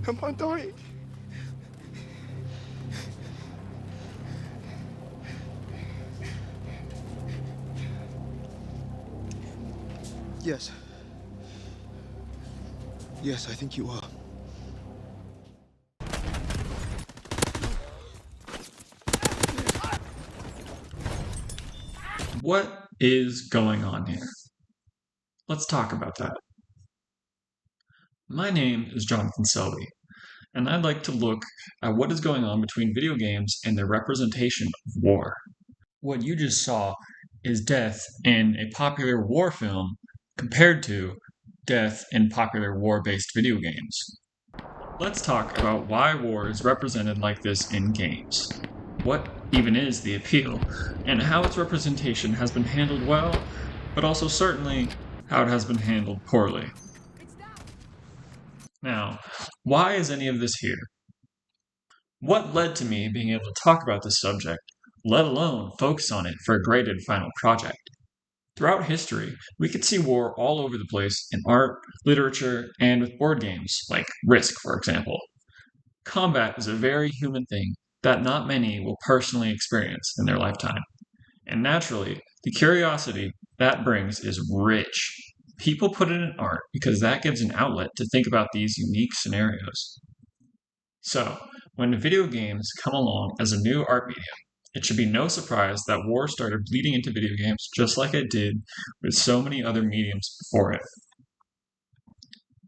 Come on, Dory. Yes. Yes, I think you are. What is going on here? Let's talk about that. My name is Jonathan Selby, and I'd like to look at what is going on between video games and their representation of war. What you just saw is death in a popular war film compared to death in popular war-based video games. Let's talk about why war is represented like this in games. What even is the appeal, and how its representation has been handled well, but also certainly how it has been handled poorly. Now, why is any of this here? What led to me being able to talk about this subject, let alone focus on it for a graded final project? Throughout history, we could see war all over the place in art, literature, and with board games, like Risk, for example. Combat is a very human thing that not many will personally experience in their lifetime. And naturally, the curiosity that brings is rich. People put it in art because that gives an outlet to think about these unique scenarios. So, when video games come along as a new art medium, it should be no surprise that war started bleeding into video games just like it did with so many other mediums before it.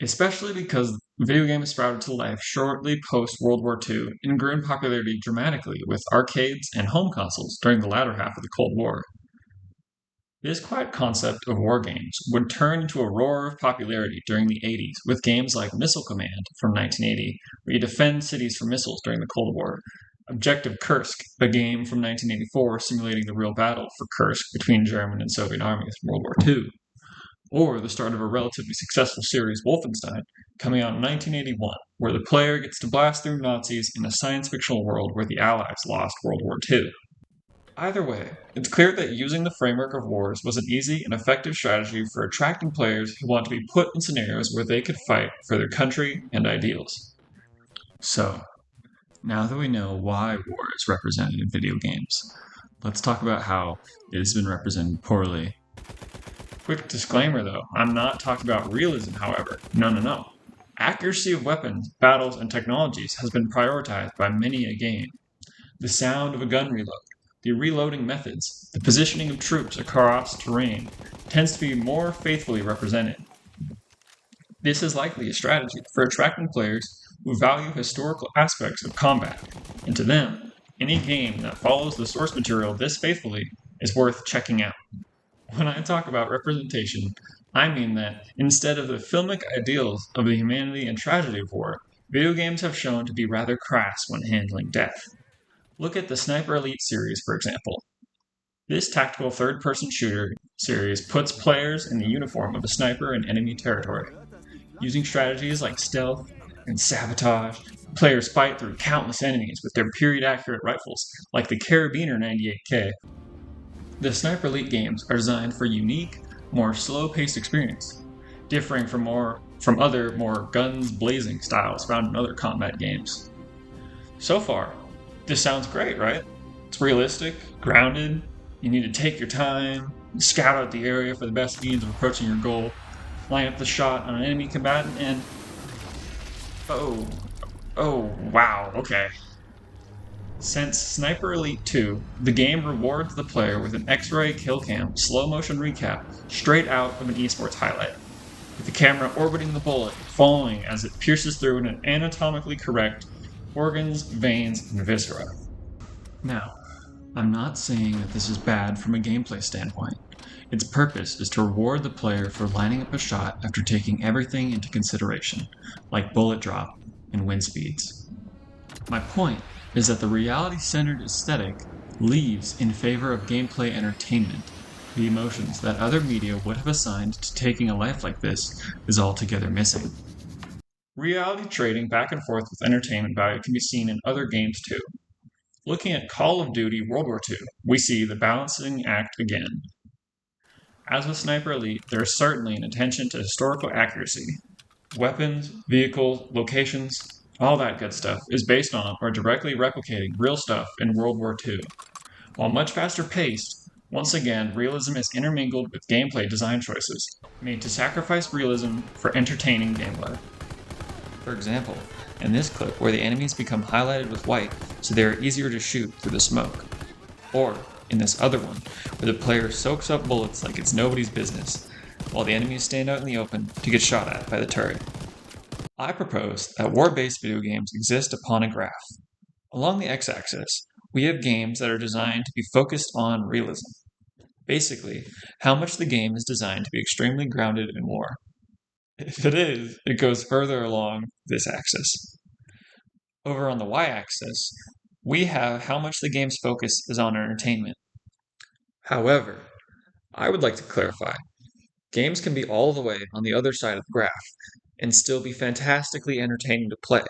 Especially because video games sprouted to life shortly post World War II and grew in popularity dramatically with arcades and home consoles during the latter half of the Cold War. This quiet concept of war games would turn into a roar of popularity during the 80s with games like Missile Command from 1980, where you defend cities from missiles during the Cold War, Objective Kursk, a game from 1984 simulating the real battle for Kursk between German and Soviet armies in World War II, or the start of a relatively successful series, Wolfenstein, coming out in 1981, where the player gets to blast through Nazis in a science-fictional world where the Allies lost World War II. Either way, it's clear that using the framework of wars was an easy and effective strategy for attracting players who want to be put in scenarios where they could fight for their country and ideals. So, now that we know why war is represented in video games, let's talk about how it has been represented poorly. Quick disclaimer though, I'm not talking about realism, however. No. Accuracy of weapons, battles, and technologies has been prioritized by many a game. The sound of a gun reload, the reloading methods, the positioning of troops across terrain tends to be more faithfully represented. This is likely a strategy for attracting players who value historical aspects of combat, and to them, any game that follows the source material this faithfully is worth checking out. When I talk about representation, I mean that instead of the filmic ideals of the humanity and tragedy of war, video games have shown to be rather crass when handling death. Look at the Sniper Elite series, for example. This tactical third-person shooter series puts players in the uniform of a sniper in enemy territory. Using strategies like stealth and sabotage, players fight through countless enemies with their period-accurate rifles, like the Carabiner 98K. The Sniper Elite games are designed for a unique, more slow-paced experience, differing from other, more guns-blazing styles found in other combat games. So far, this sounds great, right? It's realistic, grounded, you need to take your time, scout out the area for the best means of approaching your goal, line up the shot on an enemy combatant, and... Oh, wow, okay. Since Sniper Elite 2, the game rewards the player with an X-ray kill cam slow-motion recap straight out of an esports highlight, with the camera orbiting the bullet, following as it pierces through an anatomically correct organs, veins, and viscera. Now, I'm not saying that this is bad from a gameplay standpoint. Its purpose is to reward the player for lining up a shot after taking everything into consideration, like bullet drop and wind speeds. My point is that the reality-centered aesthetic leaves in favor of gameplay entertainment. The emotions that other media would have assigned to taking a life like this is altogether missing. Reality trading back and forth with entertainment value can be seen in other games too. Looking at Call of Duty World War II, we see the balancing act again. As with Sniper Elite, there is certainly an attention to historical accuracy. Weapons, vehicles, locations, All that good stuff is based on or directly replicating real stuff in World War II. While much faster paced, once again, realism is intermingled with gameplay design choices, made to sacrifice realism for entertaining gameplay. For example, in this clip where the enemies become highlighted with white so they are easier to shoot through the smoke. Or in this other one, where the player soaks up bullets like it's nobody's business, while the enemies stand out in the open to get shot at by the turret. I propose that war-based video games exist upon a graph. Along the x-axis, we have games that are designed to be focused on realism. Basically, how much the game is designed to be extremely grounded in war. If it is, it goes further along this axis. Over on the y-axis, we have how much the game's focus is on entertainment. However, I would like to clarify, games can be all the way on the other side of the graph and still be fantastically entertaining to play.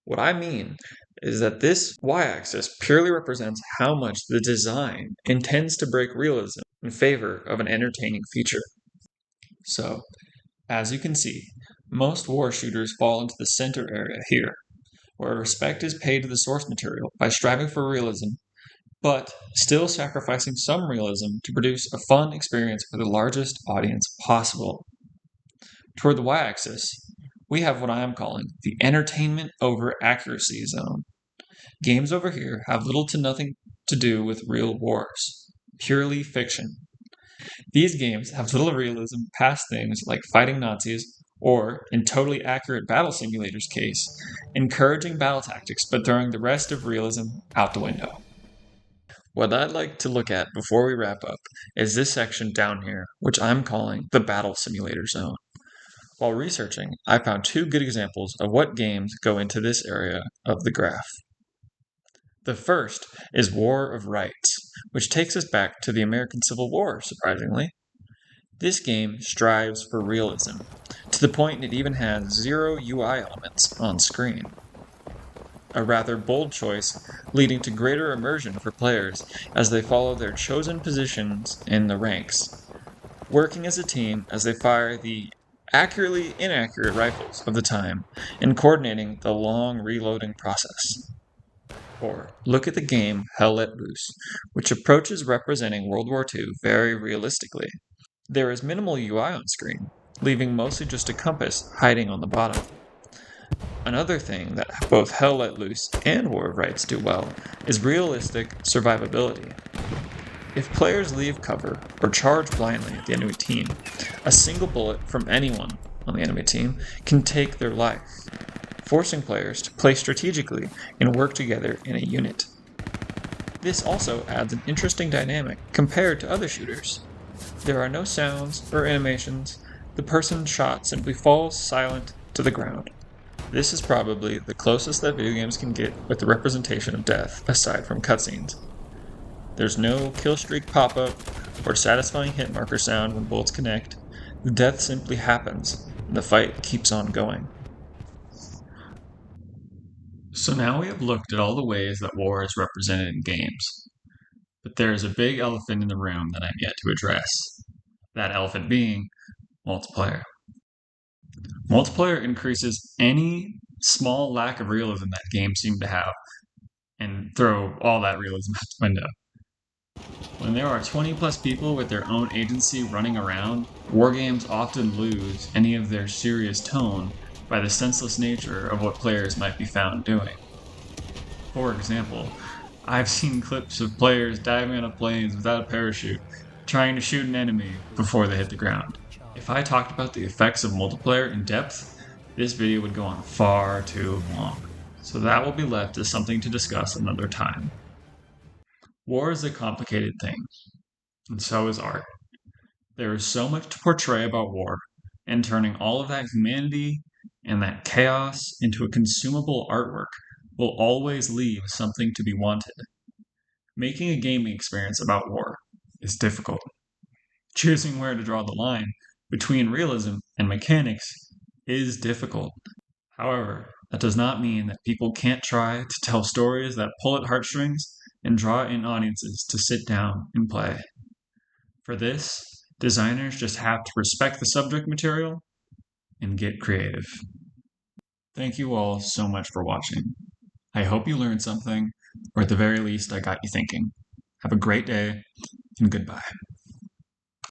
What I mean is that this y-axis purely represents how much the design intends to break realism in favor of an entertaining feature. So, as you can see, most war shooters fall into the center area here, where respect is paid to the source material by striving for realism, but still sacrificing some realism to produce a fun experience for the largest audience possible. Toward the y-axis, we have what I am calling the entertainment over accuracy zone. Games over here have little to nothing to do with real wars, purely fiction. These games have little realism past things like fighting Nazis, or, in totally accurate battle simulators case, encouraging battle tactics but throwing the rest of realism out the window. What I'd like to look at before we wrap up is this section down here, which I'm calling the battle simulator zone. While researching, I found two good examples of what games go into this area of the graph. The first is War of Rights, which takes us back to the American Civil War, surprisingly. This game strives for realism, to the point it even has 0 UI elements on screen. A rather bold choice, leading to greater immersion for players as they follow their chosen positions in the ranks, working as a team as they fire the accurately inaccurate rifles of the time and coordinating the long reloading process. Or look at the game Hell Let Loose, which approaches representing World War II very realistically. There is minimal UI on screen, leaving mostly just a compass hiding on the bottom. Another thing that both Hell Let Loose and War of Rights do well is realistic survivability. If players leave cover or charge blindly at the enemy team, a single bullet from anyone on the enemy team can take their life, forcing players to play strategically and work together in a unit. This also adds an interesting dynamic compared to other shooters. There are no sounds or animations, the person shot simply falls silent to the ground. This is probably the closest that video games can get with the representation of death, aside from cutscenes. There's no kill streak pop-up or satisfying hit marker sound when bullets connect. The death simply happens, and the fight keeps on going. So now we have looked at all the ways that war is represented in games. But there is a big elephant in the room that I'm yet to address. That elephant being multiplayer. Multiplayer increases any small lack of realism that games seem to have and throw all that realism out the window. When there are 20 plus people with their own agency running around, war games often lose any of their serious tone by the senseless nature of what players might be found doing. For example, I've seen clips of players diving out of planes without a parachute, trying to shoot an enemy before they hit the ground. If I talked about the effects of multiplayer in depth, this video would go on far too long. So that will be left as something to discuss another time. War is a complicated thing, and so is art. There is so much to portray about war, and turning all of that humanity and that chaos into a consumable artwork will always leave something to be wanted. Making a gaming experience about war is difficult. Choosing where to draw the line between realism and mechanics is difficult. However, that does not mean that people can't try to tell stories that pull at heartstrings and draw in audiences to sit down and play. For this, designers just have to respect the subject material and get creative. Thank you all so much for watching. I hope you learned something, or at the very least, I got you thinking. Have a great day, and goodbye.